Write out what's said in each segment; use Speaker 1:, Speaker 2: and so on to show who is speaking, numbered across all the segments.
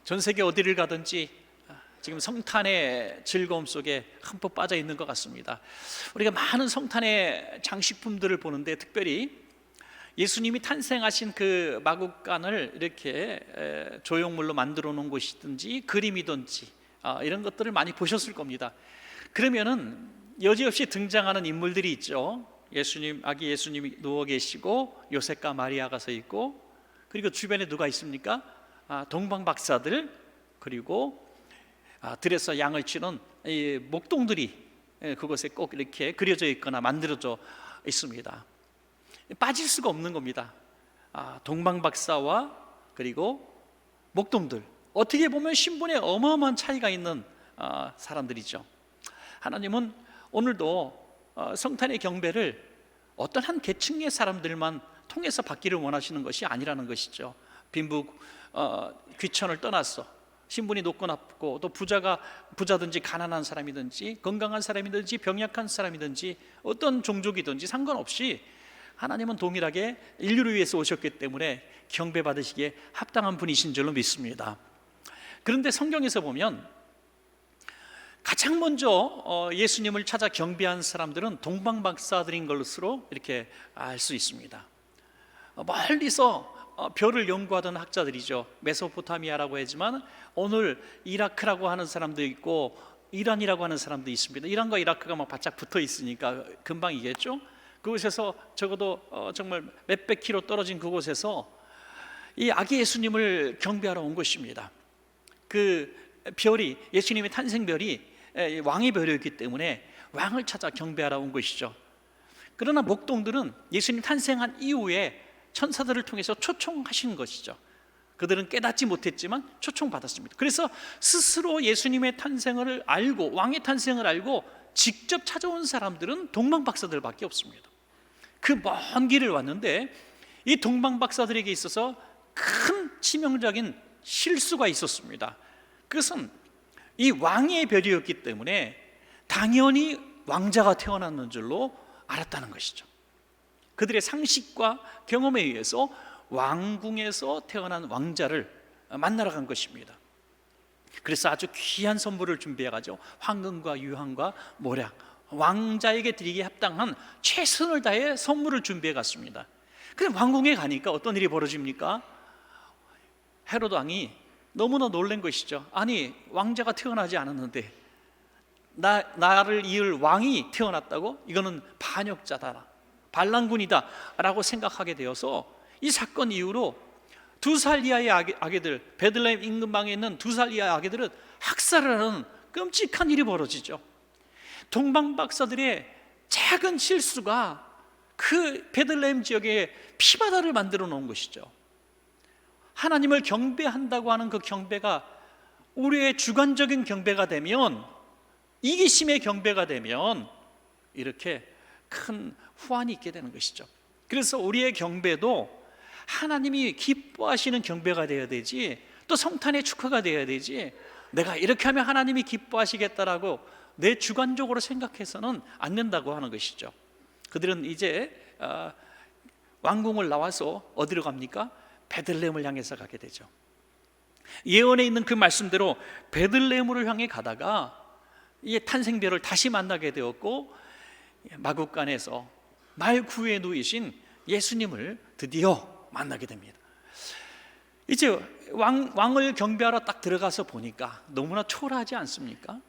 Speaker 1: 전 세계 어디를 가든지 지금 성탄의 즐거움 속에 흠뻑 빠져 있는 것 같습니다. 우리가 많은 성탄의 장식품들을 보는데 특별히 예수님이 탄생하신 그 마국간을 이렇게 조형물로 만들어 놓은 곳이든지 그림이든지 이런 것들을 많이 보셨을 겁니다. 그러면은 여지없이 등장하는 인물들이 있죠. 아기 예수님이 누워 계시고 요셉과 마리아가 서 있고, 그리고 주변에 누가 있습니까? 동방 박사들, 그리고 들에서 양을 치는 이 목동들이 그곳에 꼭 이렇게 그려져 있거나 만들어져 있습니다. 빠질 수가 없는 겁니다. 동방 박사와 그리고 목동들, 어떻게 보면 신분에 어마어마한 차이가 있는 사람들이죠. 하나님은 오늘도 성탄의 경배를 어떤 한 계층의 사람들만 통해서 받기를 원하시는 것이 아니라는 것이죠. 빈부 귀천을 떠나서 신분이 높고 낮고, 또 부자든지 가난한 사람이든지 건강한 사람이든지 병약한 사람이든지 어떤 종족이든지 상관없이 하나님은 동일하게 인류를 위해서 오셨기 때문에 경배받으시기에 합당한 분이신 줄로 믿습니다. 그런데 성경에서 보면 가장 먼저 예수님을 찾아 경배한 사람들은 동방박사들인 것으로 이렇게 알 수 있습니다. 멀리서 별을 연구하던 학자들이죠. 메소포타미아라고 하지만 오늘 이라크라고 하는 사람도 있고 이란이라고 하는 사람도 있습니다. 이란과 이라크가 막 바짝 붙어 있으니까 금방이겠죠. 그곳에서 적어도 정말 몇백 킬로 떨어진 그곳에서 이 아기 예수님을 경배하러 온 것입니다. 그 별이, 예수님의 탄생별이 왕의 별이었기 때문에 왕을 찾아 경배하러 온 것이죠. 그러나 목동들은 예수님 탄생한 이후에 천사들을 통해서 초청하신 것이죠. 그들은 깨닫지 못했지만 초청받았습니다. 그래서 스스로 예수님의 탄생을 알고, 왕의 탄생을 알고 직접 찾아온 사람들은 동방박사들밖에 없습니다. 그 먼 길을 왔는데 이 동방박사들에게 있어서 큰 치명적인 실수가 있었습니다. 그것은 이 왕의 별이었기 때문에 당연히 왕자가 태어났는 줄로 알았다는 것이죠. 그들의 상식과 경험에 의해서 왕궁에서 태어난 왕자를 만나러 간 것입니다. 그래서 아주 귀한 선물을 준비해가지고 황금과 유황과 모략, 왕자에게 드리기에 합당한 최선을 다해 선물을 준비해 갔습니다. 근데 왕궁에 가니까 어떤 일이 벌어집니까? 헤로드 왕이 너무나 놀란 것이죠. 아니, 왕자가 태어나지 않았는데 나를 이을 왕이 태어났다고? 이거는 반역자다, 반란군이다 라고 생각하게 되어서 이 사건 이후로 2살 이하의 아기들, 베들레헴 인근방에 있는 2살 이하의 아기들은 학살을 하는 끔찍한 일이 벌어지죠. 동방박사들의 작은 실수가 그 베들레헴 지역에 피바다를 만들어 놓은 것이죠. 하나님을 경배한다고 하는 그 경배가 우리의 주관적인 경배가 되면, 이기심의 경배가 되면 이렇게 큰 후환이 있게 되는 것이죠. 그래서 우리의 경배도 하나님이 기뻐하시는 경배가 되어야 되지, 또 성탄의 축하가 되어야 되지, 내가 이렇게 하면 하나님이 기뻐하시겠다라고 내 주관적으로 생각해서는 안 된다고 하는 것이죠. 그들은 이제 왕궁을 나와서 어디로 갑니까? 베들레헴을 향해서 가게 되죠. 예언에 있는 그 말씀대로 베들레헴으로 향해 가다가 이 탄생별을 다시 만나게 되었고, 마국간에서 말 구유에 누이신 예수님을 드디어 만나게 됩니다. 이제 왕을 경배하러 딱 들어가서 보니까 너무나 초라하지 않습니까?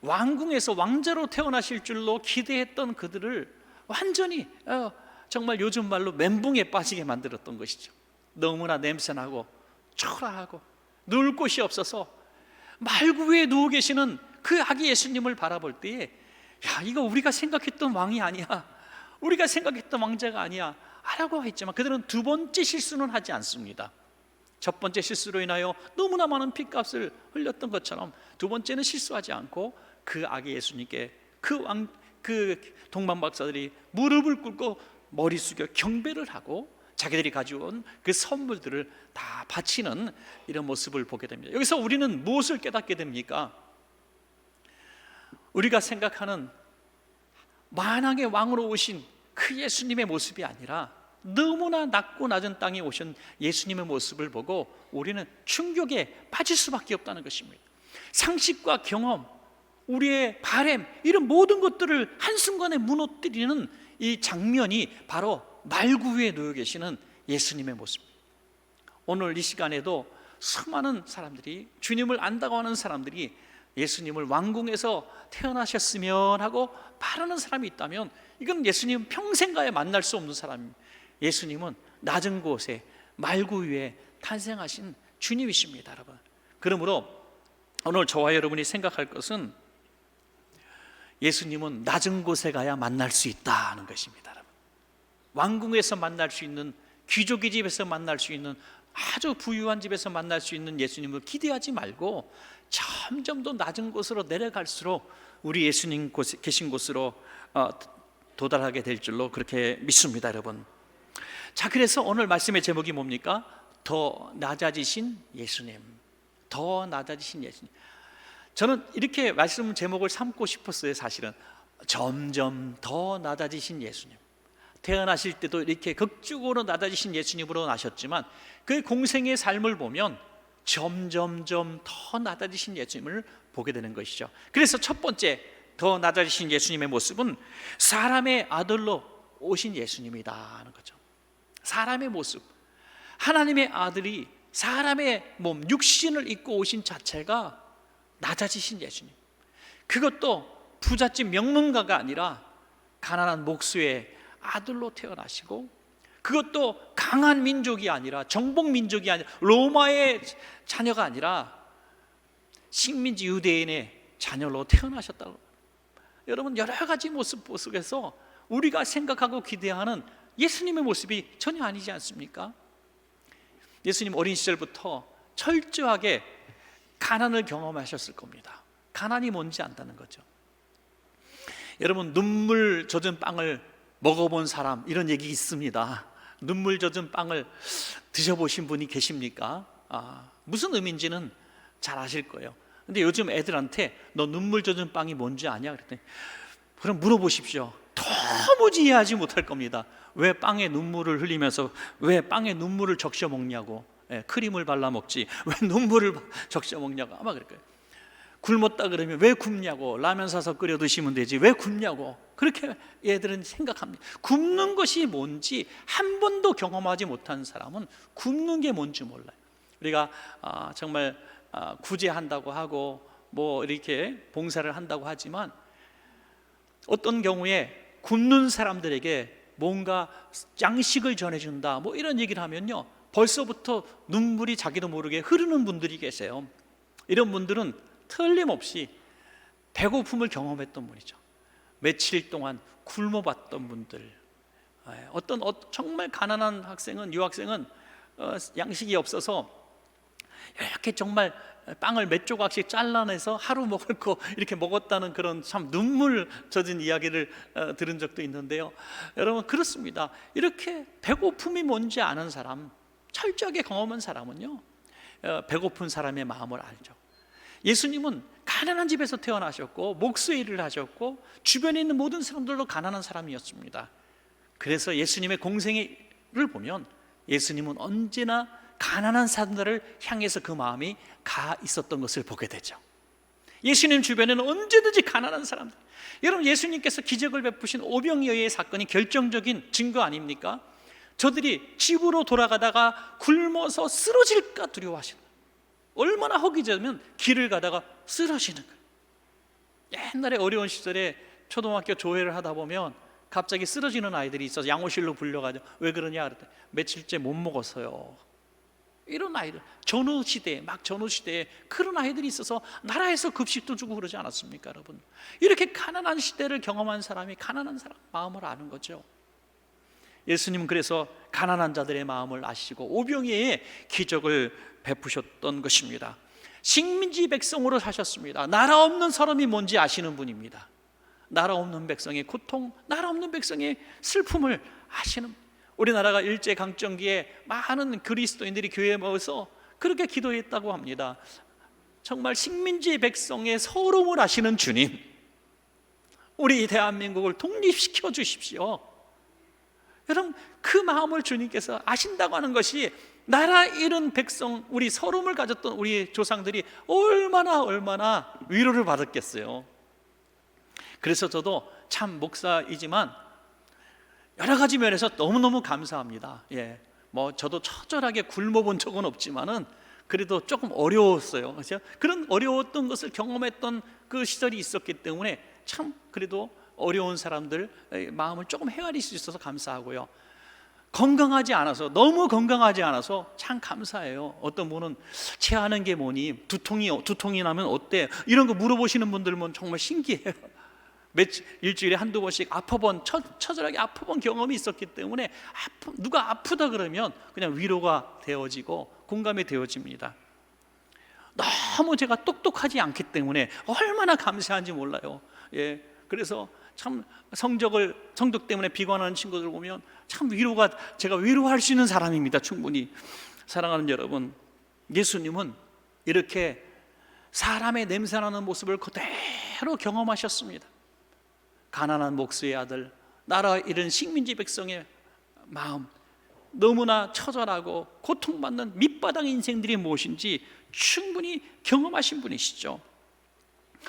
Speaker 1: 왕궁에서 왕자로 태어나실 줄로 기대했던 그들을 완전히 정말 요즘 말로 멘붕에 빠지게 만들었던 것이죠. 너무나 냄새나고 초라하고 누울 곳이 없어서 말구에 누워 계시는 그 아기 예수님을 바라볼 때에, 야, 이거 우리가 생각했던 왕이 아니야, 우리가 생각했던 왕자가 아니야 라고 했지만, 그들은 두 번째 실수는 하지 않습니다. 첫 번째 실수로 인하여 너무나 많은 핏값을 흘렸던 것처럼 두 번째는 실수하지 않고 그 아기 예수님께 그 동방박사들이 무릎을 꿇고 머리 숙여 경배를 하고 자기들이 가져온 그 선물들을 다 바치는 이런 모습을 보게 됩니다. 여기서 우리는 무엇을 깨닫게 됩니까? 우리가 생각하는 만왕의 왕으로 오신 그 예수님의 모습이 아니라 너무나 낮고 낮은 땅에 오신 예수님의 모습을 보고 우리는 충격에 빠질 수밖에 없다는 것입니다. 상식과 경험, 우리의 바램, 이런 모든 것들을 한순간에 무너뜨리는 이 장면이 바로 말구 위에 놓여 계시는 예수님의 모습입니다. 오늘 이 시간에도 수많은 사람들이, 주님을 안다고 하는 사람들이 예수님을 왕궁에서 태어나셨으면 하고 바라는 사람이 있다면, 이건 예수님 평생가에 만날 수 없는 사람입니다. 예수님은 낮은 곳에 말구 위에 탄생하신 주님이십니다, 여러분. 그러므로 오늘 저와 여러분이 생각할 것은 예수님은 낮은 곳에 가야 만날 수 있다는 것입니다, 여러분. 왕궁에서 만날 수 있는, 귀족의 집에서 만날 수 있는, 아주 부유한 집에서 만날 수 있는 예수님을 기대하지 말고 점점 더 낮은 곳으로 내려갈수록 우리 예수님 계신 곳으로 도달하게 될 줄로 그렇게 믿습니다, 여러분. 자, 그래서 오늘 말씀의 제목이 뭡니까? 더 낮아지신 예수님. 더 낮아지신 예수님. 저는 이렇게 말씀 제목을 삼고 싶었어요. 사실은 점점 더 낮아지신 예수님. 태어나실 때도 이렇게 극적으로 낮아지신 예수님으로 나셨지만 그의 공생의 삶을 보면 점점점 더 낮아지신 예수님을 보게 되는 것이죠. 그래서 첫 번째 더 낮아지신 예수님의 모습은 사람의 아들로 오신 예수님이다 하는 거죠. 사람의 모습, 하나님의 아들이 사람의 몸, 육신을 입고 오신 자체가 낮아지신 예수님. 그것도 부잣집 명문가가 아니라 가난한 목수의 아들로 태어나시고, 그것도 강한 민족이 아니라, 정복 민족이 아니라, 로마의 자녀가 아니라 식민지 유대인의 자녀로 태어나셨다고. 여러분, 여러 가지 모습 속에서 우리가 생각하고 기대하는 예수님의 모습이 전혀 아니지 않습니까? 예수님 어린 시절부터 철저하게 가난을 경험하셨을 겁니다. 가난이 뭔지 안다는 거죠. 여러분, 눈물 젖은 빵을 먹어본 사람, 이런 얘기 있습니다. 눈물 젖은 빵을 드셔보신 분이 계십니까? 무슨 의미인지는 잘 아실 거예요. 근데 요즘 애들한테 너 눈물 젖은 빵이 뭔지 아냐? 그랬더니 그럼 물어보십시오. 도무지 이해하지 못할 겁니다. 왜 빵에 눈물을 흘리면서 왜 빵에 눈물을 적셔 먹냐고. 크림을 발라 먹지 왜 눈물을 적셔 먹냐고 아마 그럴 거예요. 굶었다 그러면 왜 굶냐고, 라면 사서 끓여 드시면 되지 왜 굶냐고, 그렇게 얘들은 생각합니다. 굶는 것이 뭔지 한 번도 경험하지 못한 사람은 굶는 게 뭔지 몰라요. 우리가 정말 구제한다고 하고 뭐 이렇게 봉사를 한다고 하지만 어떤 경우에 굶는 사람들에게 뭔가 양식을 전해준다 뭐 이런 얘기를 하면요, 벌써부터 눈물이 자기도 모르게 흐르는 분들이 계세요. 이런 분들은 틀림없이 배고픔을 경험했던 분이죠. 며칠 동안 굶어봤던 분들. 어떤 정말 가난한 학생은, 유학생은 양식이 없어서 이렇게 정말 빵을 몇 조각씩 잘라내서 하루 먹을 거 이렇게 먹었다는 그런 참 눈물 젖은 이야기를 들은 적도 있는데요. 여러분, 그렇습니다. 이렇게 배고픔이 뭔지 아는 사람, 철저하게 경험한 사람은요, 배고픈 사람의 마음을 알죠. 예수님은 가난한 집에서 태어나셨고 목수의 일을 하셨고 주변에 있는 모든 사람들도 가난한 사람이었습니다. 그래서 예수님의 공생을 보면 예수님은 언제나 가난한 사람들을 향해서 그 마음이 가 있었던 것을 보게 되죠. 예수님 주변에는 언제든지 가난한 사람들. 여러분, 예수님께서 기적을 베푸신 오병이어의 사건이 결정적인 증거 아닙니까? 저들이 집으로 돌아가다가 굶어서 쓰러질까 두려워하시는 거예요. 얼마나 허기져면 길을 가다가 쓰러지는 거예요. 옛날에 어려운 시절에 초등학교 조회를 하다 보면 갑자기 쓰러지는 아이들이 있어서 양호실로 불려가지고 왜 그러냐 그랬더니 며칠째 못 먹었어요. 이런 아이들, 전후시대에 그런 아이들이 있어서 나라에서 급식도 주고 그러지 않았습니까, 여러분? 이렇게 가난한 시대를 경험한 사람이 가난한 사람 마음을 아는 거죠. 예수님은 그래서 가난한 자들의 마음을 아시고 오병이어의 기적을 베푸셨던 것입니다. 식민지 백성으로 사셨습니다. 나라 없는 사람이 뭔지 아시는 분입니다. 나라 없는 백성의 고통, 나라 없는 백성의 슬픔을 아시는, 우리나라가 일제강점기에 많은 그리스도인들이 교회에 모여서 그렇게 기도했다고 합니다. 정말 식민지 백성의 서러움을 아시는 주님, 우리 대한민국을 독립시켜 주십시오. 여러분, 그 마음을 주님께서 아신다고 하는 것이 나라 잃은 백성, 우리 서름을 가졌던 우리 조상들이 얼마나 위로를 받았겠어요. 그래서 저도 참 목사이지만 여러 가지 면에서 너무너무 감사합니다. 저도 처절하게 굶어본 적은 없지만은 그래도 조금 어려웠어요. 그렇죠? 그런 어려웠던 것을 경험했던 그 시절이 있었기 때문에 참 그래도 어려운 사람들 마음을 조금 헤아릴 수 있어서 감사하고요. 건강하지 않아서, 너무 건강하지 않아서 참 감사해요. 어떤 분은 체하는 게 뭐니, 두통이 나면 어때, 이런 거 물어보시는 분들은 정말 신기해요. 일주일에 한두 번씩 처절하게 아파본 경험이 있었기 때문에 누가 아프다 그러면 그냥 위로가 되어지고 공감이 되어집니다. 너무 제가 똑똑하지 않기 때문에 얼마나 감사한지 몰라요. 그래서 참 성적 때문에 비관하는 친구들 보면 참 제가 위로할 수 있는 사람입니다. 충분히. 사랑하는 여러분, 예수님은 이렇게 사람의 냄새나는 모습을 그대로 경험하셨습니다. 가난한 목수의 아들, 나라 잃은 식민지 백성의 마음, 너무나 처절하고 고통받는 밑바닥 인생들이 무엇인지 충분히 경험하신 분이시죠.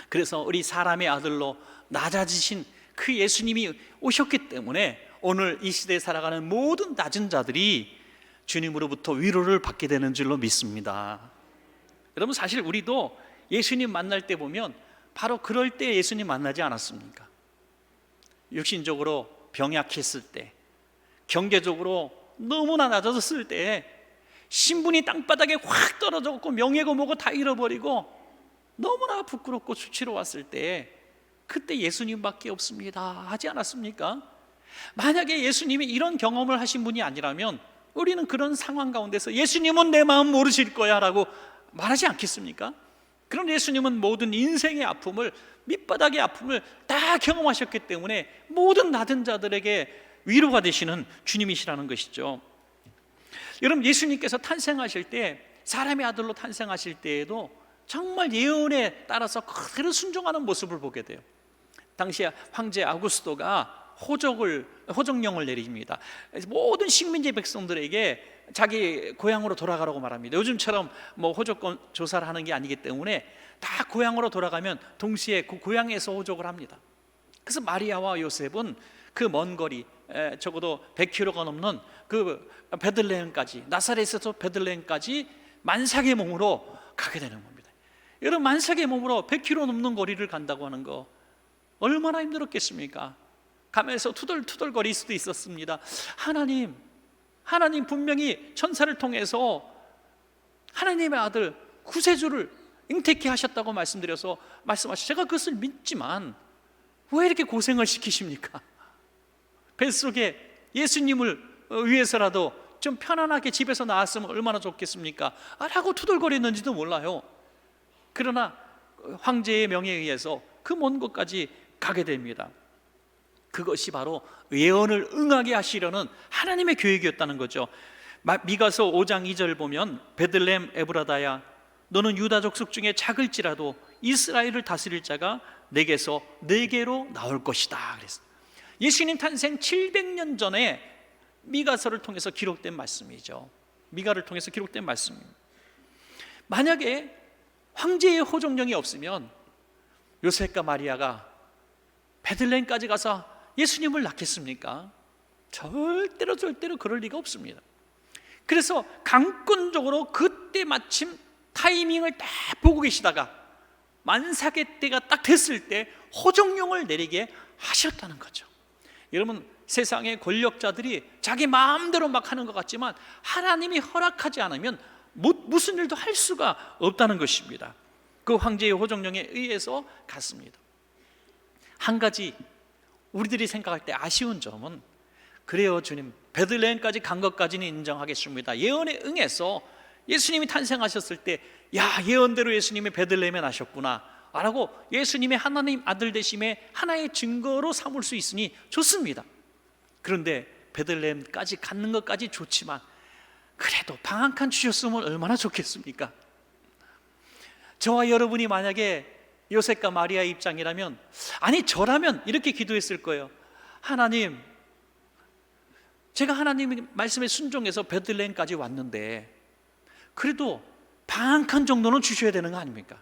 Speaker 1: 그래서 우리 사람의 아들로 낮아지신 그 예수님이 오셨기 때문에 오늘 이 시대에 살아가는 모든 낮은 자들이 주님으로부터 위로를 받게 되는 줄로 믿습니다. 여러분, 사실 우리도 예수님 만날 때 보면 바로 그럴 때 예수님 만나지 않았습니까? 육신적으로 병약했을 때, 경제적으로 너무나 낮아졌을 때, 신분이 땅바닥에 확 떨어졌고 명예고 뭐고 다 잃어버리고 너무나 부끄럽고 수치로웠을 때, 그때 예수님밖에 없습니다 하지 않았습니까? 만약에 예수님이 이런 경험을 하신 분이 아니라면 우리는 그런 상황 가운데서 예수님은 내 마음 모르실 거야 라고 말하지 않겠습니까? 그럼 예수님은 모든 인생의 아픔을, 밑바닥의 아픔을 다 경험하셨기 때문에 모든 낮은 자들에게 위로가 되시는 주님이시라는 것이죠. 여러분, 예수님께서 탄생하실 때, 사람의 아들로 탄생하실 때에도 정말 예언에 따라서 그대로 순종하는 모습을 보게 돼요. 당시 황제 아구스토가 호적령을 내립니다. 모든 식민지 백성들에게 자기 고향으로 돌아가라고 말합니다. 요즘처럼 호적권 조사를 하는 게 아니기 때문에 다 고향으로 돌아가면 동시에 그 고향에서 호적을 합니다. 그래서 마리아와 요셉은 그 먼 거리, 적어도 100km가 넘는 그 베들레헴까지, 나사렛에서 베들레헴까지 만삭의 몸으로 가게 되는 겁니다. 여러분, 만삭의 몸으로 100km 넘는 거리를 간다고 하는 거 얼마나 힘들었겠습니까? 가면서 투덜투덜거릴 수도 있었습니다. 하나님 분명히 천사를 통해서 하나님의 아들 구세주를 잉태케 하셨다고 말씀하셔서 제가 그것을 믿지만 왜 이렇게 고생을 시키십니까? 뱃속에 예수님을 위해서라도 좀 편안하게 집에서 나왔으면 얼마나 좋겠습니까? 라고 투덜거렸는지도 몰라요. 그러나 황제의 명에 의해서 그 먼 곳까지 가게 됩니다. 그것이 바로 예언을 응하게 하시려는 하나님의 계획이었다는 거죠. 미가서 5장 2절 보면 베들레헴 에브라다야, 너는 유다 족속 중에 작을지라도 이스라엘을 다스릴 자가 내게로 나올 것이다 그랬어요. 예수님 탄생 700년 전에 미가서를 통해서 기록된 말씀이죠. 미가를 통해서 기록된 말씀입니다. 만약에 황제의 호정령이 없으면 요셉과 마리아가 베들레헴까지 가서 예수님을 낳겠습니까? 절대로 그럴 리가 없습니다. 그래서 강권적으로 그때 마침 타이밍을 딱 보고 계시다가 만삭의 때가 딱 됐을 때 호정령을 내리게 하셨다는 거죠. 여러분, 세상의 권력자들이 자기 마음대로 막 하는 것 같지만 하나님이 허락하지 않으면 무슨 일도 할 수가 없다는 것입니다. 그 황제의 호정령에 의해서 갔습니다. 한 가지 우리들이 생각할 때 아쉬운 점은, 그래요 주님, 베들레헴까지 간 것까지는 인정하겠습니다. 예언에 응해서 예수님이 탄생하셨을 때 예언대로 예수님이 베들레헴에 나셨구나 라고 예수님의 하나님 아들 되심의 하나의 증거로 삼을 수 있으니 좋습니다. 그런데 베들레헴까지 가는 것까지 좋지만 그래도 방 한 칸 주셨으면 얼마나 좋겠습니까? 저와 여러분이 만약에 요셉과 마리아의 입장이라면, 저라면 이렇게 기도했을 거예요. 하나님, 제가 하나님의 말씀에 순종해서 베들레헴까지 왔는데 그래도 방 한 칸 정도는 주셔야 되는 거 아닙니까?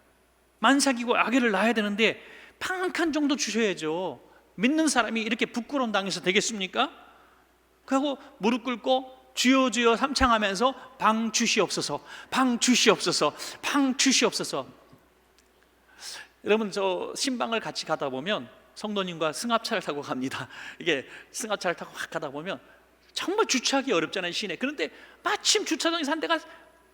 Speaker 1: 만삭이고 아기를 낳아야 되는데 방 한 칸 정도 주셔야죠. 믿는 사람이 이렇게 부끄러움 당해서 되겠습니까? 그리고 무릎 꿇고 주여 주여 삼창하면서 방 주시옵소서, 방 주시옵소서, 방 주시옵소서. 여러분, 저 신방을 같이 가다 보면 성도님과 승합차를 타고 갑니다. 이게 승합차를 타고 확 가다 보면 정말 주차하기 어렵잖아요, 시내. 그런데 마침 주차장에서 한 대가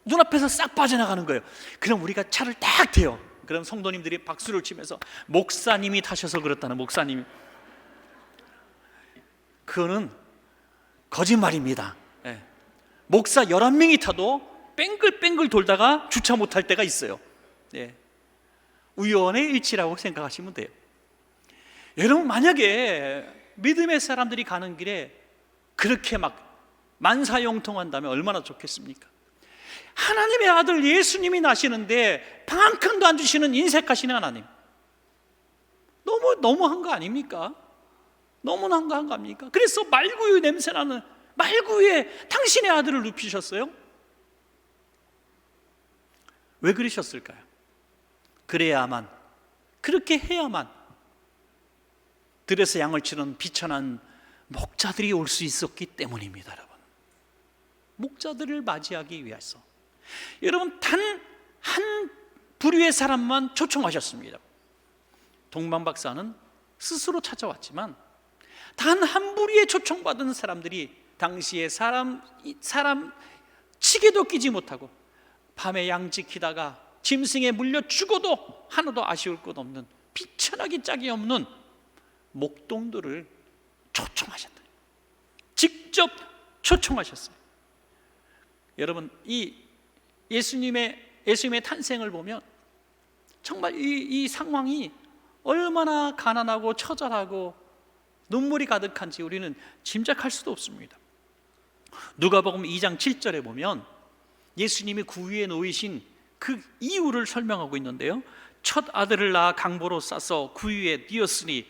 Speaker 1: 눈앞에서 싹 빠져나가는 거예요. 그럼 우리가 차를 딱 대요. 그럼 성도님들이 박수를 치면서 목사님이 타셔서 그렇다는, 목사님이. 그거는 거짓말입니다. 예. 목사 11명이 타도 뺑글뺑글 돌다가 주차 못할 때가 있어요. 예. 우연의 일치라고 생각하시면 돼요. 여러분, 만약에 믿음의 사람들이 가는 길에 그렇게 막 만사형통한다면 얼마나 좋겠습니까? 하나님의 아들 예수님이 나시는데 방 한 칸도 안 주시는 인색하시는 하나님, 너무한 거 아닙니까? 너무한 거 아닙니까? 그래서 말구유 냄새나는 말구유에 당신의 아들을 눕히셨어요? 왜 그러셨을까요? 그래야만, 그렇게 해야만 들에서 양을 치는 비천한 목자들이 올 수 있었기 때문입니다. 여러분, 목자들을 맞이하기 위해서 여러분 단 한 부류의 사람만 초청하셨습니다. 동방 박사는 스스로 찾아왔지만 단 한 부류의 초청받은 사람들이 당시에 사람 치게도 끼지 못하고 밤에 양 지키다가 짐승에 물려 죽어도 하나도 아쉬울 것 없는 비천하기 짝이 없는 목동들을 초청하셨다. 직접 초청하셨어요. 여러분, 이 예수님의 탄생을 보면 정말 이 상황이 얼마나 가난하고 처절하고 눈물이 가득한지 우리는 짐작할 수도 없습니다. 누가복음 2장 7절에 보면 예수님이 구유에 놓이신 그 이유를 설명하고 있는데요, 첫 아들을 낳아 강보로 싸서 구유에 띄었으니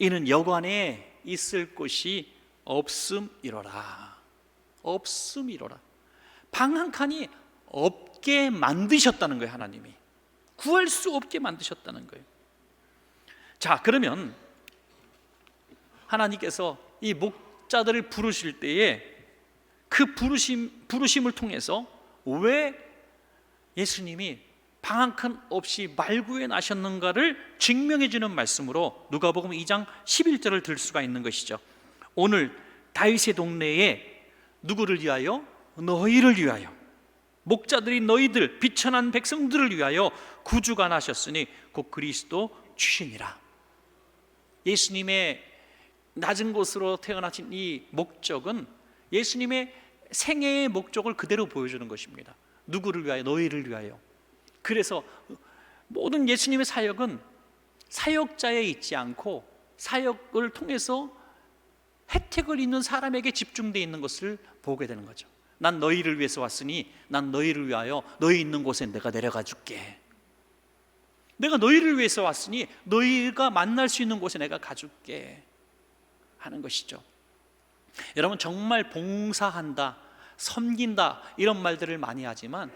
Speaker 1: 이는 여관에 있을 곳이 없음이로라. 없음이로라. 방 한 칸이 없게 만드셨다는 거예요. 하나님이 구할 수 없게 만드셨다는 거예요. 자, 그러면 하나님께서 이 목자들을 부르실 때에 그 부르심을 통해서 왜 예수님이 방 한 칸 없이 말구에 나셨는가를 증명해 주는 말씀으로 누가복음 2장 11절을 들 수가 있는 것이죠. 오늘 다윗의 동네에 누구를 위하여? 너희를 위하여, 목자들이 너희들 비천한 백성들을 위하여 구주가 나셨으니 곧 그리스도 주시니라. 예수님의 낮은 곳으로 태어나신 이 목적은 예수님의 생애의 목적을 그대로 보여주는 것입니다. 누구를 위하여? 너희를 위하여. 그래서 모든 예수님의 사역은 사역자에 있지 않고 사역을 통해서 혜택을 입는 사람에게 집중되어 있는 것을 보게 되는 거죠. 난 너희를 위해서 왔으니 난 너희를 위하여 너희 있는 곳에 내가 내려가 줄게. 내가 너희를 위해서 왔으니 너희가 만날 수 있는 곳에 내가 가줄게 하는 것이죠. 여러분, 정말 봉사한다, 섬긴다 이런 말들을 많이 하지만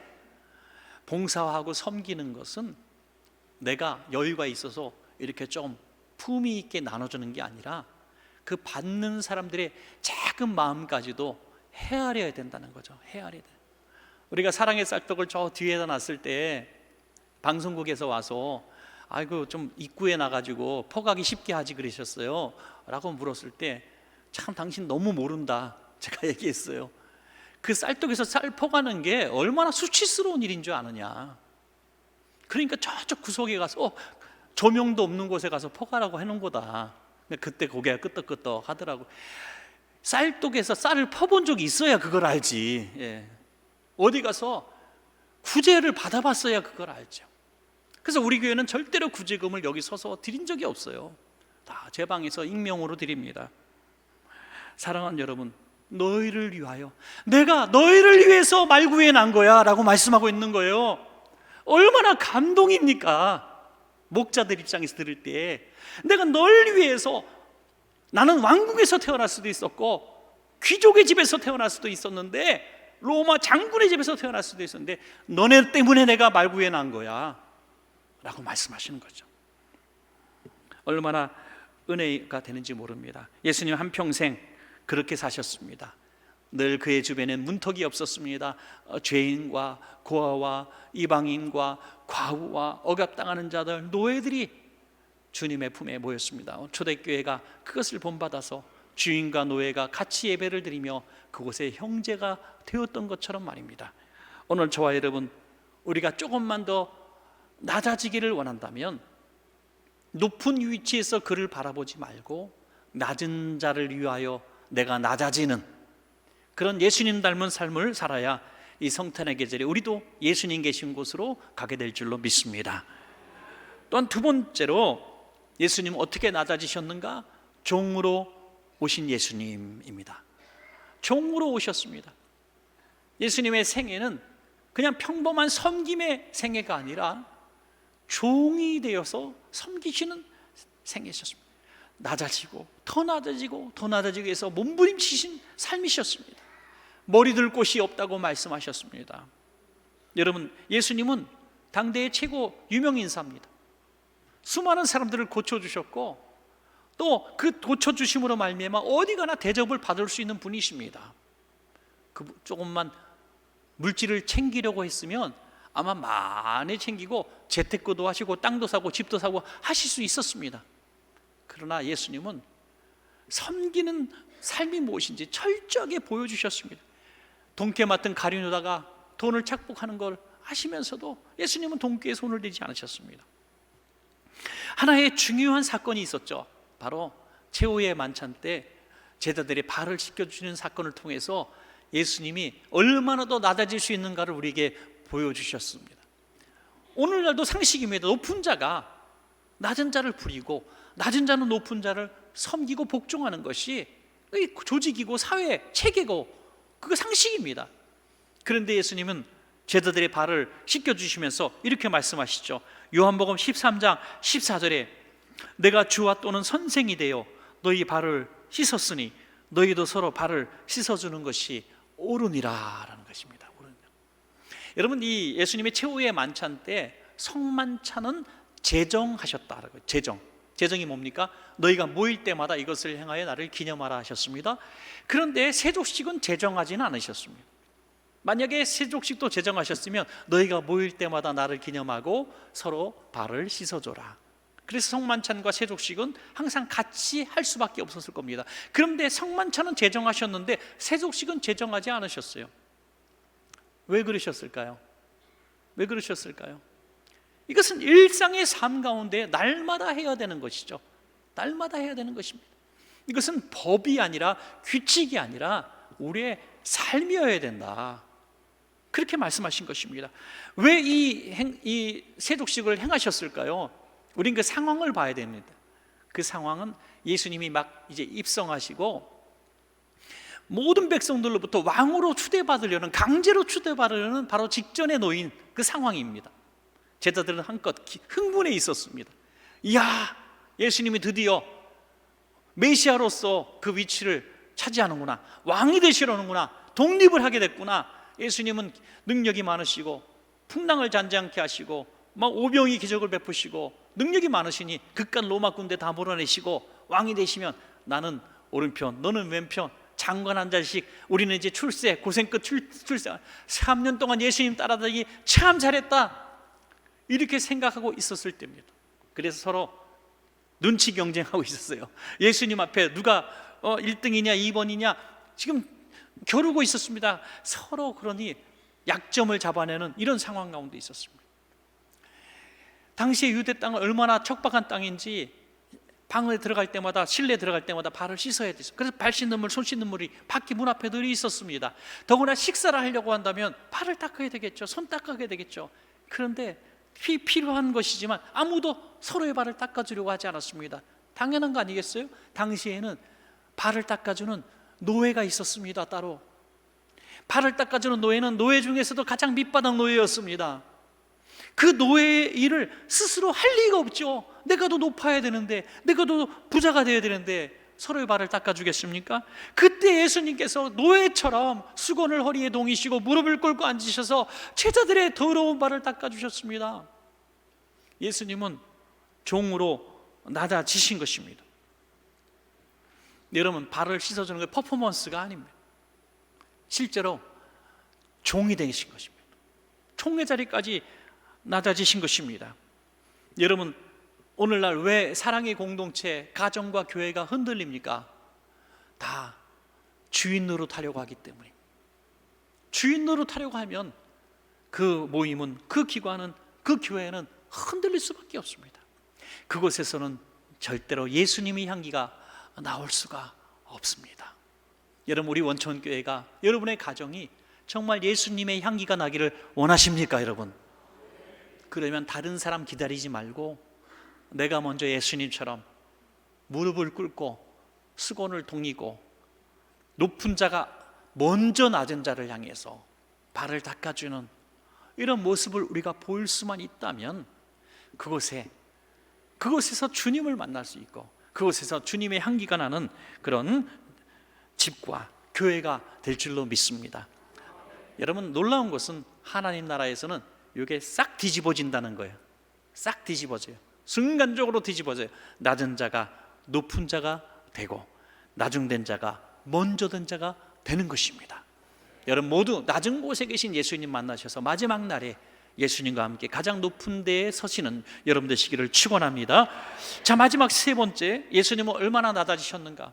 Speaker 1: 봉사하고 섬기는 것은 내가 여유가 있어서 이렇게 좀 품위 있게 나눠주는 게 아니라 그 받는 사람들의 작은 마음까지도 헤아려야 된다는 거죠. 헤아려야 돼. 우리가 사랑의 쌀떡을 저 뒤에다 놨을 때 방송국에서 와서 아이고 좀 입구에 나가지고 퍼가기 쉽게 하지 그러셨어요 라고 물었을 때 참 당신 너무 모른다 제가 얘기했어요. 그 쌀떡에서 쌀 퍼가는 게 얼마나 수치스러운 일인 줄 아느냐. 그러니까 저쪽 구석에 가서 조명도 없는 곳에 가서 퍼가라고 해놓은 거다. 그때 고개가 끄덕끄덕 하더라고. 쌀떡에서 쌀을 퍼본 적이 있어야 그걸 알지. 예. 어디 가서 구제를 받아봤어야 그걸 알죠. 그래서 우리 교회는 절대로 구제금을 여기 서서 드린 적이 없어요. 다 제 방에서 익명으로 드립니다. 사랑하는 여러분, 너희를 위하여, 내가 너희를 위해서 말구에 난 거야 라고 말씀하고 있는 거예요. 얼마나 감동입니까? 목자들 입장에서 들을 때 내가 널 위해서, 나는 왕궁에서 태어날 수도 있었고 귀족의 집에서 태어날 수도 있었는데, 로마 장군의 집에서 태어날 수도 있었는데, 너네 때문에 내가 말구에 난 거야 라고 말씀하시는 거죠. 얼마나 은혜가 되는지 모릅니다. 예수님 한평생 그렇게 사셨습니다. 늘 그의 주변엔 문턱이 없었습니다. 죄인과 고아와 이방인과 과부와 억압당하는 자들, 노예들이 주님의 품에 모였습니다. 초대교회가 그것을 본받아서 주인과 노예가 같이 예배를 드리며 그곳에 형제가 되었던 것처럼 말입니다. 오늘 저와 여러분, 우리가 조금만 더 낮아지기를 원한다면 높은 위치에서 그를 바라보지 말고 낮은 자를 위하여 내가 낮아지는 그런 예수님 닮은 삶을 살아야 이 성탄의 계절에 우리도 예수님 계신 곳으로 가게 될 줄로 믿습니다. 또한 두 번째로 예수님 어떻게 낮아지셨는가? 종으로 오신 예수님입니다. 종으로 오셨습니다. 예수님의 생애는 그냥 평범한 섬김의 생애가 아니라 종이 되어서 섬기시는 생애셨습니다. 낮아지고 더 낮아지고 더 낮아지기 위해서 몸부림치신 삶이셨습니다. 머리 둘 곳이 없다고 말씀하셨습니다. 여러분, 예수님은 당대의 최고 유명인사입니다. 수많은 사람들을 고쳐주셨고 또 그 고쳐주심으로 말미암아 어디 가나 대접을 받을 수 있는 분이십니다. 그 조금만 물질을 챙기려고 했으면 아마 많이 챙기고 재테크도 하시고 땅도 사고 집도 사고 하실 수 있었습니다. 그러나 예수님은 섬기는 삶이 무엇인지 철저하게 보여주셨습니다. 동태 맡은 가룟유다가 돈을 착복하는 걸 아시면서도 예수님은 동기에 손을 대지 않으셨습니다. 하나의 중요한 사건이 있었죠. 바로 최후의 만찬 때 제자들의 발을 씻겨주시는 사건을 통해서 예수님이 얼마나 더 낮아질 수 있는가를 우리에게 보여주셨습니다. 오늘날도 상식입니다. 높은 자가 낮은 자를 부리고 낮은 자는 높은 자를 섬기고 복종하는 것이 조직이고 사회 체계고 그거 상식입니다. 그런데 예수님은 제자들의 발을 씻겨주시면서 이렇게 말씀하시죠. 요한복음 13장 14절에 내가 주와 또는 선생이 되어 너희 발을 씻었으니 너희도 서로 발을 씻어주는 것이 옳으니라 라는 것입니다. 여러분, 이 예수님의 최후의 만찬 때 성만찬은 제정하셨다라고. 제정이 뭡니까? 너희가 모일 때마다 이것을 행하여 나를 기념하라 하셨습니다. 그런데 세족식은 제정하지는 않으셨습니다. 만약에 세족식도 제정하셨으면 너희가 모일 때마다 나를 기념하고 서로 발을 씻어줘라. 그래서 성만찬과 세족식은 항상 같이 할 수밖에 없었을 겁니다. 그런데 성만찬은 제정하셨는데 세족식은 제정하지 않으셨어요. 왜 그러셨을까요? 왜 그러셨을까요? 이것은 일상의 삶 가운데 날마다 해야 되는 것이죠. 날마다 해야 되는 것입니다. 이것은 법이 아니라 규칙이 아니라 우리의 삶이어야 된다. 그렇게 말씀하신 것입니다. 왜 이 세족식을 행하셨을까요? 우린 그 상황을 봐야 됩니다. 그 상황은 예수님이 막 이제 입성하시고 모든 백성들로부터 왕으로 추대받으려는, 강제로 추대받으려는 바로 직전에 놓인 그 상황입니다. 제자들은 한껏 흥분해 있었습니다. 이야, 예수님이 드디어 메시아로서 그 위치를 차지하는구나, 왕이 되시려는구나, 독립을 하게 됐구나. 예수님은 능력이 많으시고 풍랑을 잔잔케 하시고 막 오병이 기적을 베푸시고 능력이 많으시니 그깟 로마 군대 다 몰아내시고 왕이 되시면 나는 오른편 너는 왼편, 장관 한 자씩, 우리는 이제 출세, 고생 끝 출세, 3년 동안 예수님 따라다니기 참 잘했다, 이렇게 생각하고 있었을 때입니다. 그래서 서로 눈치 경쟁하고 있었어요. 예수님 앞에 누가 1등이냐 2번이냐 지금 겨루고 있었습니다. 서로 그러니 약점을 잡아내는 이런 상황 가운데 있었습니다. 당시에 유대 땅은 얼마나 척박한 땅인지 방에 들어갈 때마다, 실내에 들어갈 때마다 발을 씻어야 됐어요. 그래서 발 씻는 물, 손 씻는 물이 밖에 문 앞에 늘 있었습니다. 더구나 식사를 하려고 한다면 발을 닦아야 되겠죠. 손 닦아야 되겠죠. 그런데 필요한 것이지만 아무도 서로의 발을 닦아주려고 하지 않았습니다. 당연한 거 아니겠어요? 당시에는 발을 닦아주는 노예가 있었습니다. 따로 발을 닦아주는 노예는 노예 중에서도 가장 밑바닥 노예였습니다. 그 노예의 일을 스스로 할 리가 없죠. 내가 더 높아야 되는데, 내가 더 부자가 되어야 되는데 서로의 발을 닦아주겠습니까? 그때 예수님께서 노예처럼 수건을 허리에 동이시고 무릎을 꿇고 앉으셔서 제자들의 더러운 발을 닦아주셨습니다. 예수님은 종으로 낮아지신 것입니다. 여러분, 발을 씻어주는 게 퍼포먼스가 아닙니다. 실제로 종이 되신 것입니다. 총회 자리까지 낮아지신 것입니다. 여러분, 오늘날 왜 사랑의 공동체, 가정과 교회가 흔들립니까? 다 주인 노릇하려고 하기 때문입니다. 주인 노릇하려고 하면 그 모임은, 그 기관은, 그 교회는 흔들릴 수밖에 없습니다. 그곳에서는 절대로 예수님의 향기가 나올 수가 없습니다. 여러분, 우리 원천교회가, 여러분의 가정이 정말 예수님의 향기가 나기를 원하십니까, 여러분? 그러면 다른 사람 기다리지 말고 내가 먼저 예수님처럼 무릎을 꿇고 수건을 동이고 높은 자가 먼저 낮은 자를 향해서 발을 닦아주는 이런 모습을 우리가 보일 수만 있다면 그곳에서 주님을 만날 수 있고 그곳에서 주님의 향기가 나는 그런 집과 교회가 될 줄로 믿습니다. 여러분, 놀라운 것은 하나님 나라에서는 이게 싹 뒤집어진다는 거예요. 싹 뒤집어져요. 순간적으로 뒤집어져요. 낮은 자가 높은 자가 되고 나중된 자가 먼저 된 자가 되는 것입니다. 여러분 모두 낮은 곳에 계신 예수님 만나셔서 마지막 날에 예수님과 함께 가장 높은 데에 서시는 여러분 되시기를 축원합니다. 자, 마지막 세 번째, 예수님은 얼마나 낮아지셨는가?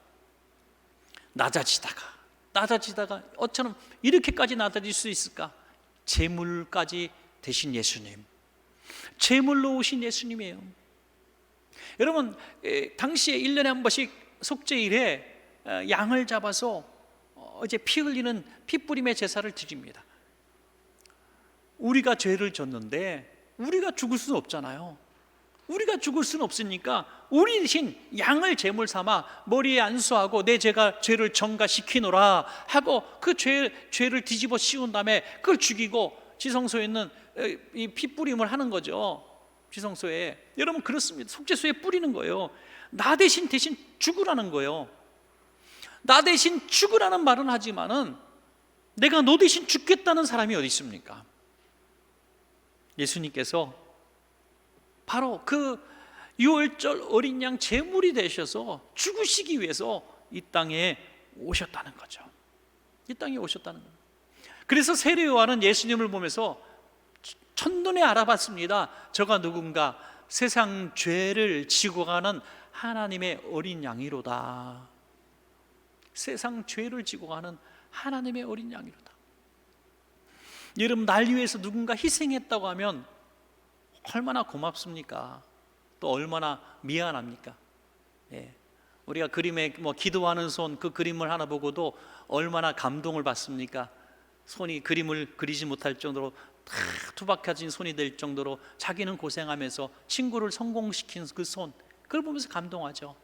Speaker 1: 낮아지다가 어처럼 이렇게까지 낮아질 수 있을까? 제물까지 되신 예수님, 제물로 오신 예수님이에요. 여러분, 당시에 1년에 한 번씩 속죄일에 양을 잡아서 이제 피 흘리는 피뿌림의 제사를 드립니다. 우리가 죄를 졌는데 우리가 죽을 수는 없잖아요. 우리가 죽을 수는 없으니까 우리 대신 양을 제물 삼아 머리에 안수하고 내 죄를 전가시키노라 하고 그 죄를 뒤집어 씌운 다음에 그걸 죽이고 지성소에 있는 이 피뿌림을 하는 거죠. 지성소에. 여러분, 그렇습니다. 속죄소에 뿌리는 거예요. 나 대신 죽으라는 거예요. 나 대신 죽으라는 말은 하지만은 내가 너 대신 죽겠다는 사람이 어디 있습니까? 예수님께서 바로 그 유월절 어린 양 제물이 되셔서 죽으시기 위해서 이 땅에 오셨다는 거죠. 이 땅에 오셨다는 거예요. 그래서 세례 요한은 예수님을 보면서 첫눈에 알아봤습니다. 저가 누군가 세상 죄를 지고 가는 하나님의 어린 양이로다. 세상 죄를 지고 가는 하나님의 어린 양이로다. 여러분, 날 위해서 누군가 희생했다고 하면 얼마나 고맙습니까? 또 얼마나 미안합니까? 예. 우리가 그림에 기도하는 손, 그 그림을 하나 보고도 얼마나 감동을 받습니까? 손이 그림을 그리지 못할 정도로 다 투박해진 손이 될 정도로 자기는 고생하면서 친구를 성공시킨 그 손, 그걸 보면서 감동하죠.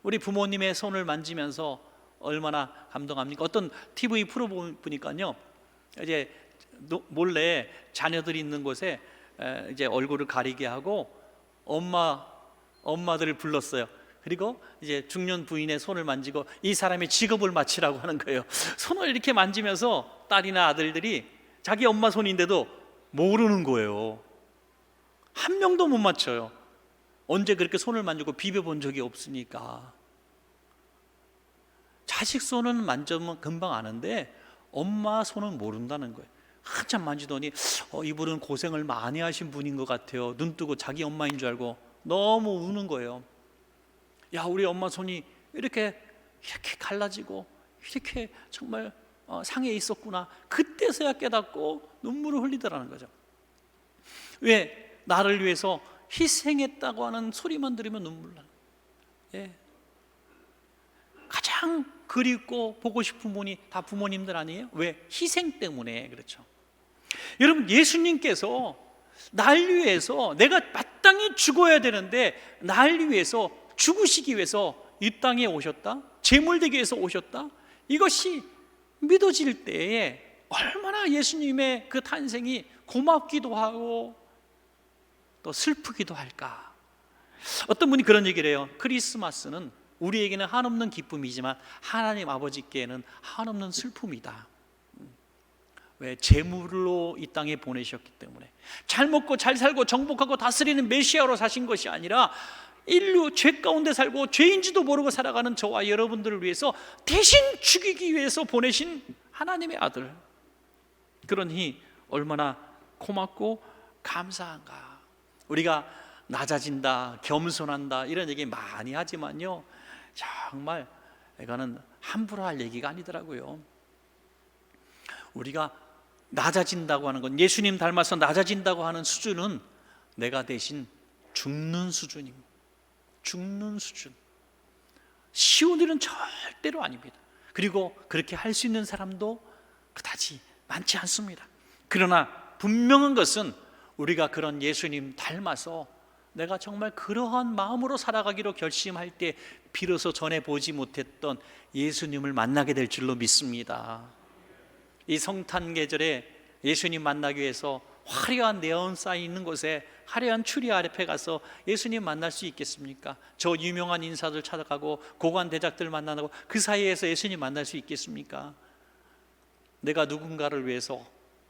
Speaker 1: 우리 부모님의 손을 만지면서 얼마나 감동합니까? 어떤 TV 프로 보니까요, 이제 몰래 자녀들이 있는 곳에 이제 얼굴을 가리게 하고 엄마들을 불렀어요. 그리고 이제 중년 부인의 손을 만지고 이 사람의 직업을 맞히라고 하는 거예요. 손을 이렇게 만지면서 딸이나 아들들이 자기 엄마 손인데도 모르는 거예요. 한 명도 못 맞춰요. 언제 그렇게 손을 만지고 비벼본 적이 없으니까. 자식 손은 만져면 금방 아는데 엄마 손은 모른다는 거예요. 한참 만지더니 이분은 고생을 많이 하신 분인 것 같아요. 눈 뜨고 자기 엄마인 줄 알고 너무 우는 거예요. 야, 우리 엄마 손이 이렇게 갈라지고 이렇게 정말 상해 있었구나. 그때서야 깨닫고 눈물을 흘리더라는 거죠. 왜? 나를 위해서 희생했다고 하는 소리만 들으면 눈물 나는 거예요. 예. 가장 그립고 보고 싶은 분이 다 부모님들 아니에요? 왜? 희생 때문에. 그렇죠. 여러분, 예수님께서 날 위해서, 내가 마땅히 죽어야 되는데 날 위해서 죽으시기 위해서 이 땅에 오셨다, 제물되기 위해서 오셨다, 이것이 믿어질 때에 얼마나 예수님의 그 탄생이 고맙기도 하고 또 슬프기도 할까. 어떤 분이 그런 얘기를 해요. 크리스마스는 우리에게는 한없는 기쁨이지만 하나님 아버지께는 한없는 슬픔이다. 왜? 재물로 이 땅에 보내셨기 때문에. 잘 먹고 잘 살고 정복하고 다스리는 메시아로 사신 것이 아니라 인류 죄 가운데 살고 죄인지도 모르고 살아가는 저와 여러분들을 위해서 대신 죽이기 위해서 보내신 하나님의 아들. 그러니 얼마나 고맙고 감사한가. 우리가 낮아진다, 겸손한다 이런 얘기 많이 하지만요, 정말 이거는 함부로 할 얘기가 아니더라고요. 우리가 낮아진다고 하는 건, 예수님 닮아서 낮아진다고 하는 수준은 내가 대신 죽는 수준입니다. 죽는 수준. 쉬운 일은 절대로 아닙니다. 그리고 그렇게 할 수 있는 사람도 그다지 많지 않습니다. 그러나 분명한 것은 우리가 그런 예수님 닮아서 내가 정말 그러한 마음으로 살아가기로 결심할 때 비로소 전에 보지 못했던 예수님을 만나게 될 줄로 믿습니다. 이 성탄 계절에 예수님 만나기 위해서 화려한 네온 사인 있는 곳에 화려한 추리 앞에 가서 예수님 만날 수 있겠습니까? 저 유명한 인사들 찾아가고 고관 대작들 만나고 그 사이에서 예수님 만날 수 있겠습니까? 내가 누군가를 위해서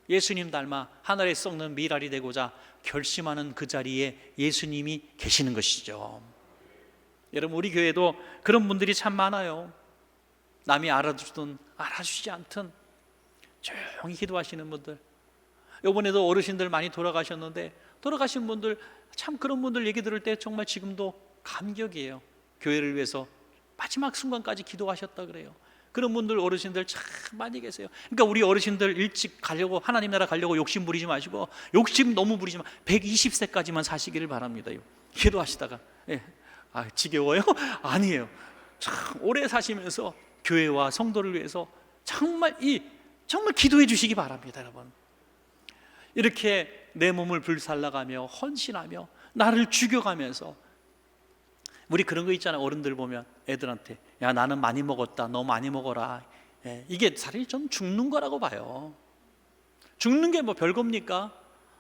Speaker 1: 예수님 닮아 하늘에 썩는 미랄이 되고자 결심하는 그 자리에 예수님이 계시는 것이죠. 여러분, 우리 교회도 그런 분들이 참 많아요. 남이 알아주든 알아주지 않든 조용히 기도하시는 분들. 이번에도 어르신들 많이 돌아가셨는데 돌아가신 분들, 참 그런 분들 얘기 들을 때 정말 지금도 감격이에요. 교회를 위해서 마지막 순간까지 기도하셨다 그래요. 그런 분들, 어르신들 참 많이 계세요. 그러니까 우리 어르신들 일찍 가려고, 하나님 나라 가려고 욕심 부리지 마시고, 욕심 너무 부리지 마. 120세까지만 사시기를 바랍니다. 기도하시다가 지겨워요? 아니에요. 참 오래 사시면서 교회와 성도를 위해서 정말 기도해 주시기 바랍니다. 여러분, 이렇게 내 몸을 불살라가며 헌신하며 나를 죽여가면서, 우리 그런 거 있잖아요. 어른들 보면 애들한테, 야 나는 많이 먹었다, 너 많이 먹어라. 이게 사실 좀 죽는 거라고 봐요. 죽는 게 뭐 별겁니까?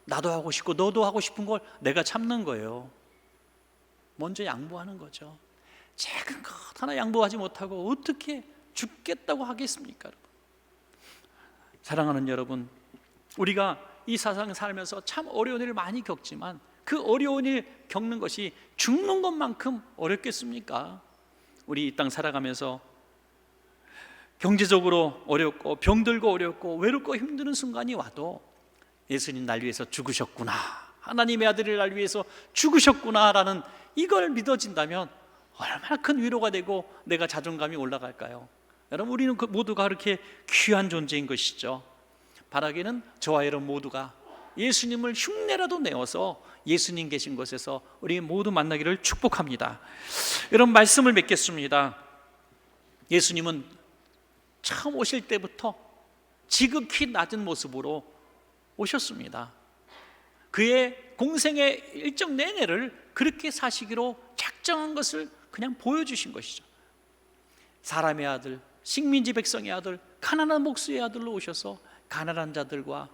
Speaker 1: 나도 하고 싶고 너도 하고 싶은 걸 내가 참는 거예요. 먼저 양보하는 거죠. 작은 것 하나 양보하지 못하고 어떻게 죽겠다고 하겠습니까? 여러분, 사랑하는 여러분, 우리가 이 세상 살면서 참 어려운 일을 많이 겪지만 그 어려운 일 겪는 것이 죽는 것만큼 어렵겠습니까? 우리 이 땅 살아가면서 경제적으로 어렵고 병들고 어렵고 외롭고 힘든 순간이 와도 예수님 날 위해서 죽으셨구나, 하나님의 아들을 날 위해서 죽으셨구나라는 이걸 믿어진다면 얼마나 큰 위로가 되고 내가 자존감이 올라갈까요? 여러분, 우리는 모두가 그렇게 귀한 존재인 것이죠. 바라기는 저와 여러분 모두가 예수님을 흉내라도 내어서 예수님 계신 곳에서 우리 모두 만나기를 축복합니다. 여러분, 말씀을 맺겠습니다. 예수님은 처음 오실 때부터 지극히 낮은 모습으로 오셨습니다. 그의 공생의 일정 내내를 그렇게 사시기로 작정한 것을 그냥 보여주신 것이죠. 사람의 아들, 식민지 백성의 아들, 가난한 목수의 아들로 오셔서 가난한 자들과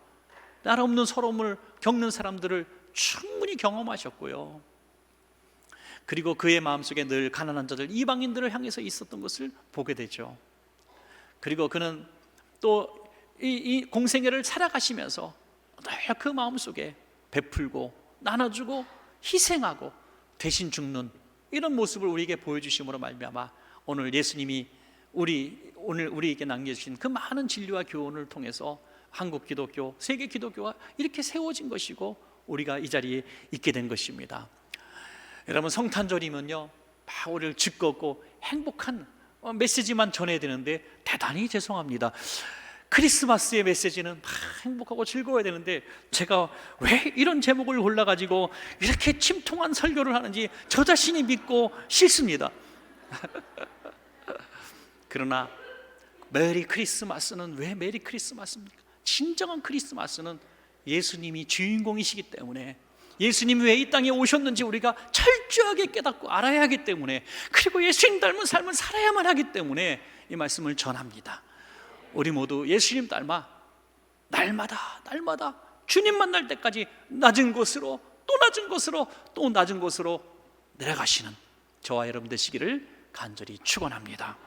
Speaker 1: 나라 없는 서러움을 겪는 사람들을 충분히 경험하셨고요. 그리고 그의 마음속에 늘 가난한 자들, 이방인들을 향해서 있었던 것을 보게 되죠. 그리고 그는 또 이 공생애를 살아가시면서 늘 그 마음속에 베풀고 나눠주고 희생하고 대신 죽는 이런 모습을 우리에게 보여주심으로 말미암아 오늘 예수님이 오늘 우리에게 남겨주신 그 많은 진리와 교훈을 통해서 한국 기독교, 세계 기독교가 이렇게 세워진 것이고 우리가 이 자리에 있게 된 것입니다. 여러분, 성탄절이면요 우리를 즐겁고 행복한 메시지만 전해야 되는데 대단히 죄송합니다. 크리스마스의 메시지는 행복하고 즐거워야 되는데 제가 왜 이런 제목을 골라가지고 이렇게 침통한 설교를 하는지 저 자신이 믿고 싫습니다. 그러나 메리 크리스마스는 왜 메리 크리스마스입니까? 진정한 크리스마스는 예수님이 주인공이시기 때문에, 예수님이 왜 이 땅에 오셨는지 우리가 철저하게 깨닫고 알아야 하기 때문에, 그리고 예수님 닮은 삶을 살아야만 하기 때문에 이 말씀을 전합니다. 우리 모두 예수님 닮아 날마다 주님 만날 때까지 낮은 곳으로 또 낮은 곳으로 또 낮은 곳으로 내려가시는 저와 여러분 되시기를 간절히 축원합니다.